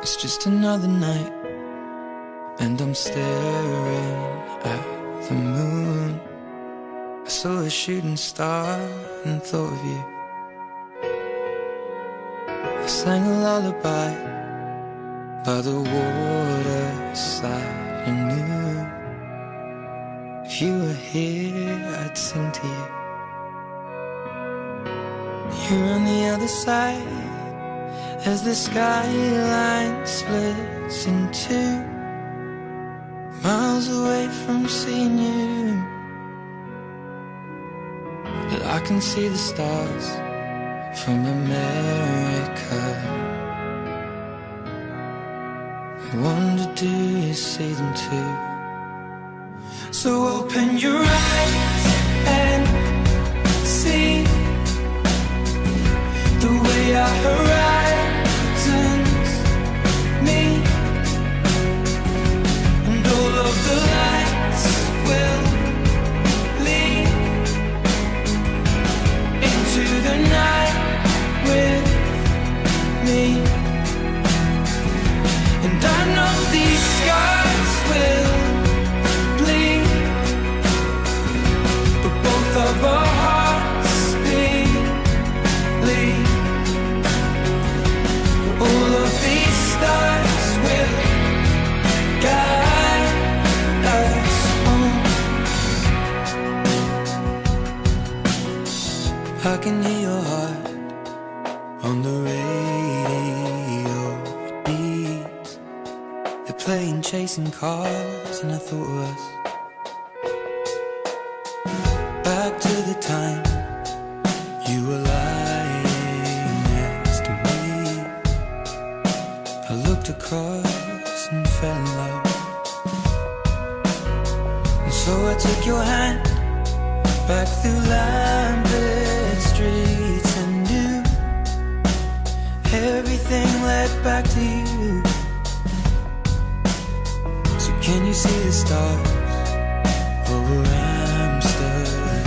It's just another night, and I'm staring at the moon. I saw a shooting star and thought of you. I sang a lullaby by the waterside and knew if you were here, I'd sing to you. You're on the other side as the skyline splits in two, miles away from seeing you. But I can see the stars from America. I wonder, do you see them too? So open your eyes and see the way our horizons meet, and all of the lights will lead into the night with me. And I know these scars will bleed, but both of our hearts bleed. All of these stars will guide us home. I can hear your heart on the radio. It beats. They're playing chasing cars, and I thought of us. Back to the time you were lying next to me. I looked across and fell in love, and so I took your hand back through lamplit streets and knew everything led back to you. So can you see the stars over Amsterdam?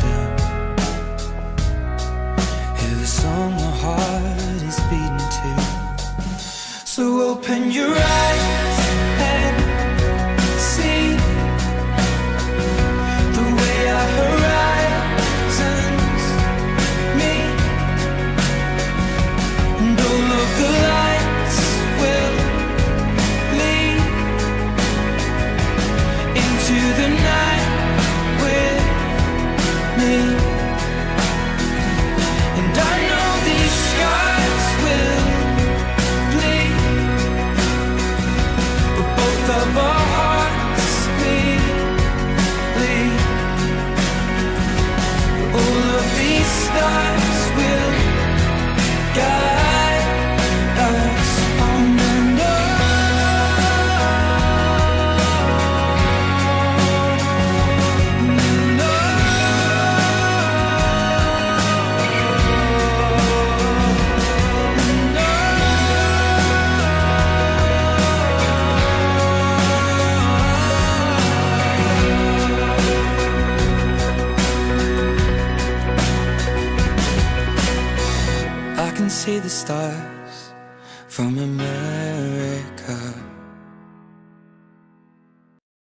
Hear the song my heart is beating to. So open your eyes and see the way our horizons meet, and all of the lights will lead into the night with me. And I know these scars will bleed, but both of our hearts bleed. All of these stars will guide us on and I can see the stars from America.